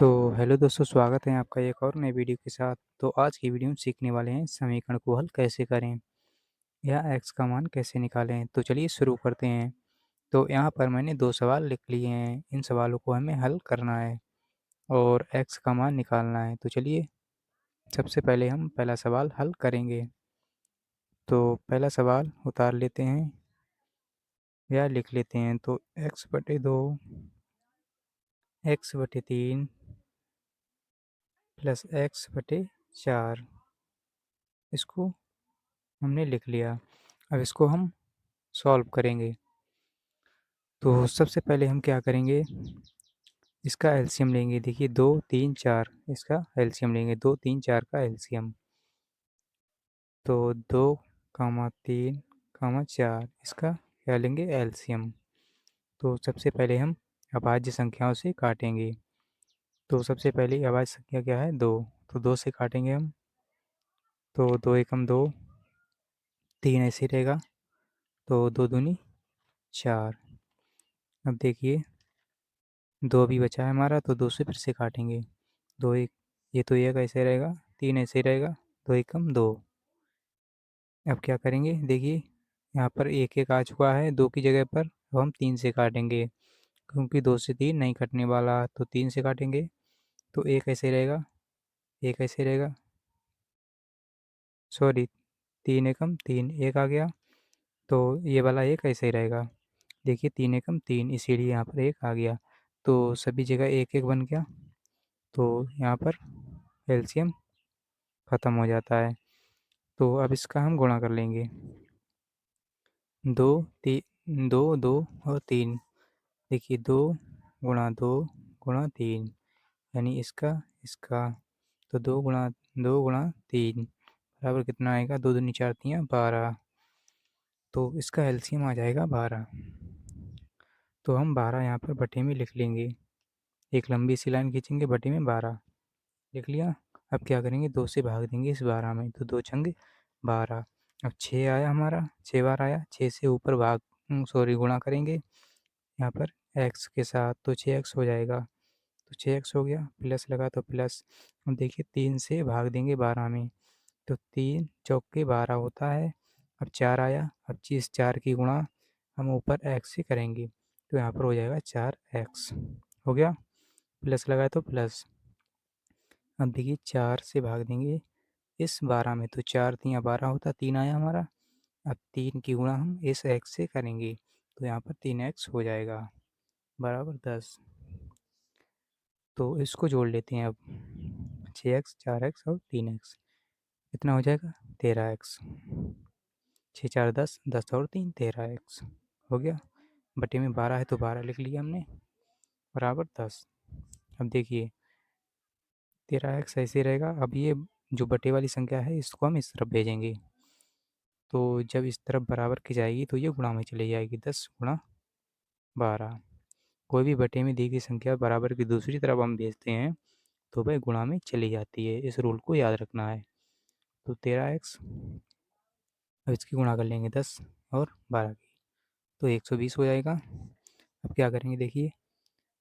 तो हेलो दोस्तों, स्वागत है आपका एक और नई वीडियो के साथ। तो आज की वीडियो में सीखने वाले हैं समीकरण को हल कैसे करें या एक्स का मान कैसे निकालें। तो चलिए शुरू करते हैं। तो यहाँ पर मैंने 2 सवाल लिख लिए हैं। इन सवालों को हमें हल करना है और एक्स का मान निकालना है। तो चलिए सबसे पहले हम पहला सवाल हल करेंगे। तो पहला सवाल उतार लेते हैं या लिख लेते हैं। तो x/2 x/3 प्लस x/4 इसको हमने लिख लिया। अब इसको हम सॉल्व करेंगे। तो सबसे पहले हम क्या करेंगे, इसका एलसीएम लेंगे। देखिए 2, 3, 4 इसका एलसीएम लेंगे। 2, 3, 4 का एलसीएम। तो 2, 3, 4 इसका क्या लेंगे, एलसीएम। तो सबसे पहले हम अभाज्य संख्याओं से काटेंगे। तो सबसे पहली अभाज्य संख्या क्या है, 2। तो 2 से काटेंगे हम। तो 2 एकम 2, 3 ऐसे ही रहेगा। तो 2 दूनी 4। अब देखिए 2 भी बचा है हमारा, तो 2 से फिर से काटेंगे। 2 एक, ये तो एक ऐसे रहेगा, 3 ऐसे ही रहेगा। 2 एकम 2। अब क्या करेंगे, देखिए यहाँ पर 1 1 आ चुका है 2 की जगह पर। अब हम 3 से काटेंगे, क्योंकि 2 से 3 नहीं कटने वाला, तो 3 से काटेंगे। तो 1 ऐसे रहेगा, 1 ऐसे रहेगा, सॉरी 3 एकम 3, 1 आ गया। तो ये वाला 1 ऐसे ही रहेगा। देखिए 3 एकम 3, इसीलिए यहाँ पर 1 आ गया। तो सभी जगह 1 1 बन गया। तो यहाँ पर एलसीएम ख़त्म हो जाता है। तो अब इसका हम गुणा कर लेंगे। 2 2 2 और 3। देखिए 2 गुणा 2 गुणा 3, यानी इसका इसका। तो 2 गुणा 3 बराबर कितना आएगा, 2 दूनी 4 तियाँ 12। तो इसका एलसीएम आ जाएगा 12। तो हम 12 यहाँ पर बटे में लिख लेंगे। एक लंबी सी लाइन खींचेंगे, बटे में 12 लिख लिया। अब क्या करेंगे, 2 से भाग देंगे इस 12 में। तो 2 छंग 12। अब 6 आया हमारा, 6 बार आया। 6 से ऊपर गुणा करेंगे यहाँ पर x के साथ, तो 6x हो जाएगा। तो 6x हो गया, प्लस लगा तो प्लस। अब देखिए 3 से भाग देंगे 12 में। तो 3 चौके 12 होता है। अब 4 आया। अब इस 4 की गुणा हम ऊपर x से करेंगे, तो यहाँ पर हो जाएगा 4x हो गया। प्लस लगाए तो प्लस। अब देखिए 4 से भाग देंगे इस 12 में। तो 4 तियाँ 12 होता, 3 आया हमारा। अब 3 की गुणा हम इस x से करेंगे, तो यहाँ पर 3x हो जाएगा बराबर 10। तो इसको जोड़ लेते हैं अब। 6x 4x और 3x कितना हो जाएगा, 13x। 6 4 10, 10 और 3 13x हो गया। बटे में 12 है तो 12 लिख लिया हमने बराबर 10। अब देखिए 13x ऐसे रहेगा। अब ये जो बटे वाली संख्या है इसको हम इस तरफ भेजेंगे। तो जब इस तरफ बराबर की जाएगी तो ये गुणा में चली जाएगी। 10 गुणा 12। कोई भी बटे में दी गई संख्या बराबर की दूसरी तरफ हम भेजते हैं तो वह गुणा में चली जाती है। इस रूल को याद रखना है। तो 13x, अब इसकी गुणा कर लेंगे 10 और 12 की, तो 120 हो जाएगा। अब क्या करेंगे, देखिए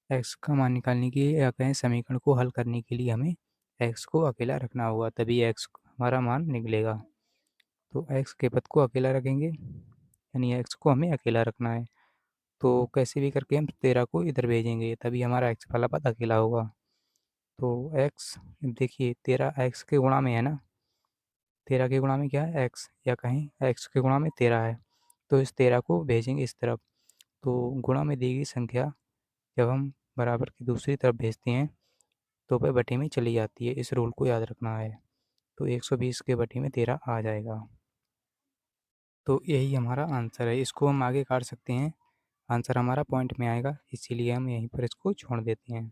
x का मान निकालने के लिए या कहें समीकरण को हल करने के लिए हमें x को अकेला रखना होगा, तभी x हमारा मान निकलेगा। तो x के पद को अकेला रखेंगे, यानी x को हमें अकेला रखना है। तो कैसे भी करके हम 13 को इधर भेजेंगे, तभी हमारा x वाला पद अकेला होगा। तो x, देखिए 13 x के गुणा में है ना, 13 के गुणा में क्या है, x, या कहें x के गुणा में 13 है। तो इस 13 को भेजेंगे इस तरफ। तो गुणा में दी गई संख्या जब हम बराबर की दूसरी तरफ भेजते हैं तो वह बटे में चली जाती है। इस रूल को याद रखना है। तो 120 के बटे में 13 आ जाएगा। तो यही हमारा आंसर है। इसको हम आगे काट सकते हैं, आंसर हमारा पॉइंट में आएगा, इसीलिए हम यहीं पर इसको छोड़ देते हैं।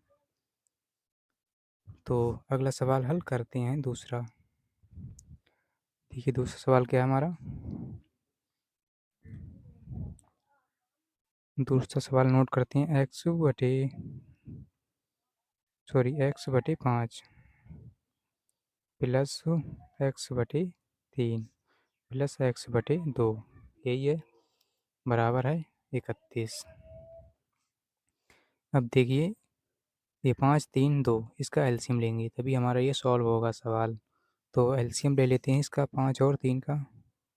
तो अगला सवाल हल करते हैं दूसरा। देखिए दूसरा सवाल क्या है हमारा। दूसरा सवाल नोट करते हैं। x बटे 5 प्लस x/3 प्लस x/2, यही है, बराबर है 31। अब देखिए ये 5, 3, 2 इसका एलसीएम लेंगे तभी हमारा ये सॉल्व होगा सवाल। तो एलसीएम ले लेते हैं इसका 5 और 3 का।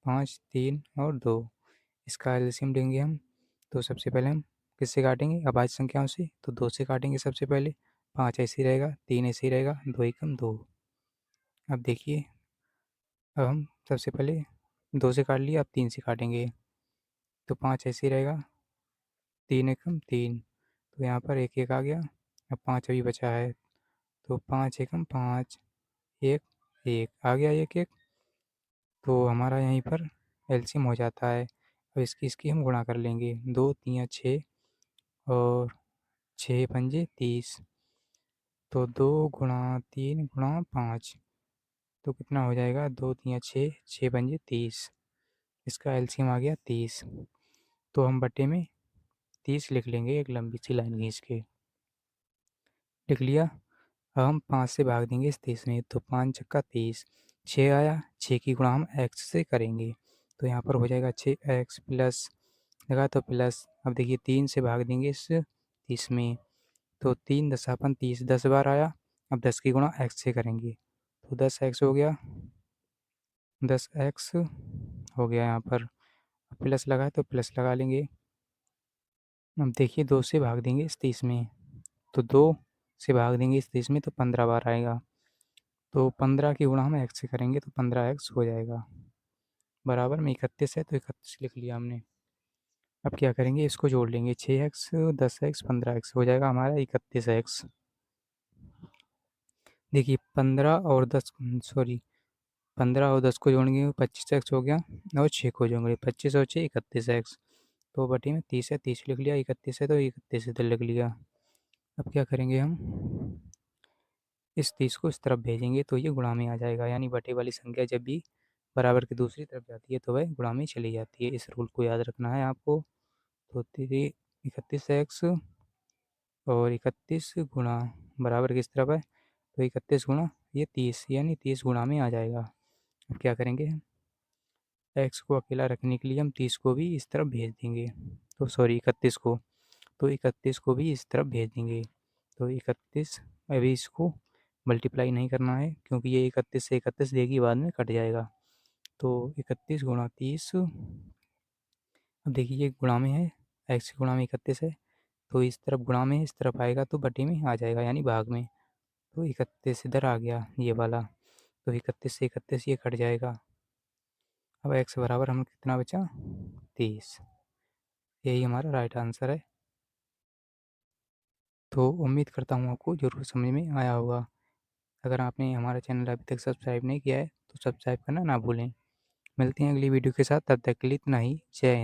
5, 3 और 2 इसका एलसीएम लेंगे हम। तो सबसे पहले हम किससे काटेंगे? अभाज्य संख्याओं से। तो 2 से काटेंगे सबसे पहले। 5 ऐसे ही रहेगा, 3 ऐसे ही रहेगा, 2 एकम 2। अब देखिए, अब हम सबसे पहले 2 से काट लिया, अब 3 से काटेंगे। तो 5 ऐसे ही रहेगा, 3 एकम 3। तो यहाँ पर 1, 1 आ गया। अब 5 अभी बचा है। तो 5 एकम 5, 1, 1 आ गया, 1, 1। तो हमारा यहीं पर एलसीएम हो जाता है। अब इसकी हम गुणा कर लेंगे। 2 तियाँ 6 और 6 पंजे 30। तो 2 गुणा 3 गुणा 5 तो कितना हो जाएगा? 2 तियाँ 6, 6 पंजे 30। इसका एलसीएम आ गया 30। तो हम बटे में 30 लिख लेंगे, एक लंबी सी लाइन खींच के। लिख लिया। अब हम 5 से भाग देंगे इस 30 में। तो 5 छक्का 30, 6 आया। 6 की गुणा हम x से करेंगे। तो यहाँ पर हो जाएगा 6x प्लस, लगा तो प्लस। अब देखिए 3 से भाग देंगे इस 30 में। तो 3 दसापन 30, 10 बार आया। अब 10 की गुणा x से करेंगे। तो 10x हो गया, 10x हो गया यहाँ पर। प्लस लगा है तो प्लस लगा लेंगे। अब देखिए 2 से भाग देंगे इस 30 में। तो 2 से भाग देंगे इस 30 में तो 15 बार आएगा। तो 15 की गुणा हम x से करेंगे तो 15x हो जाएगा। बराबर में 31 है तो 31 लिख लिया हमने। अब क्या करेंगे? इसको जोड़ लेंगे। 6x, 10x, 15x हो जाएगा हमारा 31x। देखिए 15 और 10 सॉरी 15 और 10 को जोड़ेंगे 25x हो गया। और 6 को जोड़ेंगे 25 और 6 31x। तो बटी में 30 है, 30 लिख लिया। 31 है तो 31 इधर लिख लिया। अब क्या करेंगे हम? इस 30 को इस तरफ भेजेंगे तो ये गुणा में आ जाएगा। यानी बटे वाली संख्या जब भी बराबर की दूसरी तरफ जाती है तो वह गुणा में चली जाती है। इस रूल को याद रखना है आपको। तो 31x और 31 गुणा बराबर किस तरफ है? तो 31 गुणा ये 30, यानी 30 गुणा में आ जाएगा। अब क्या करेंगे? एक्स को अकेला रखने के लिए हम 30 को भी इस तरफ भेज देंगे। तो सॉरी 31 को, तो 31 को भी इस तरफ भेज देंगे। तो 31 अभी इसको मल्टीप्लाई नहीं करना है क्योंकि ये 31 से 31 देगी बाद में कट जाएगा। तो 31 गुणा 30, अब देखिए ये गुणा में है, एक्स गुणा में 31 है तो इस तरफ गुणा में इस तरफ आएगा तो बटे में आ जाएगा यानी भाग में। तो 31 इधर आ गया ये वाला। तो 31 से 31 ये कट जाएगा। अब एक्स बराबर हमें कितना बचा? 30। यही हमारा राइट आंसर है। तो उम्मीद करता हूँ आपको ज़रूर समझ में आया होगा। अगर आपने हमारा चैनल अभी तक सब्सक्राइब नहीं किया है तो सब्सक्राइब करना ना भूलें। मिलते हैं अगली वीडियो के साथ, तब तक के लिए इतना ही। जय हिंद।